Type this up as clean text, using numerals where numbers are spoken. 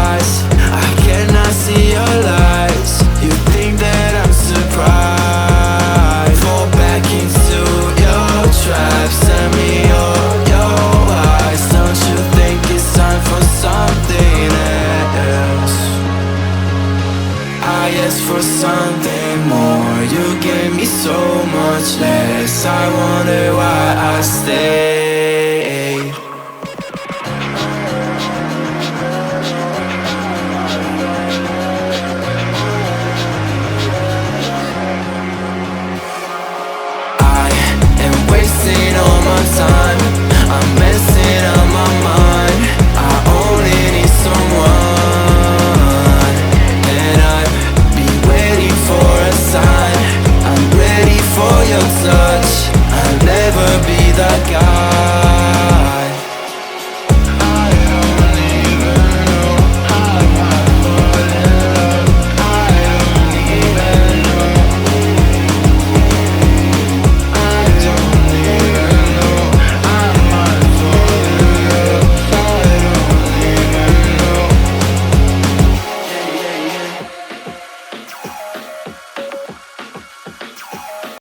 eyes, I cannot see your lies. You think that I'm surprised? Fall back into your trap, send me your eyes. Don't you think it's time for something else? I asked for something more, you gave me so much less. I wonder why I stay.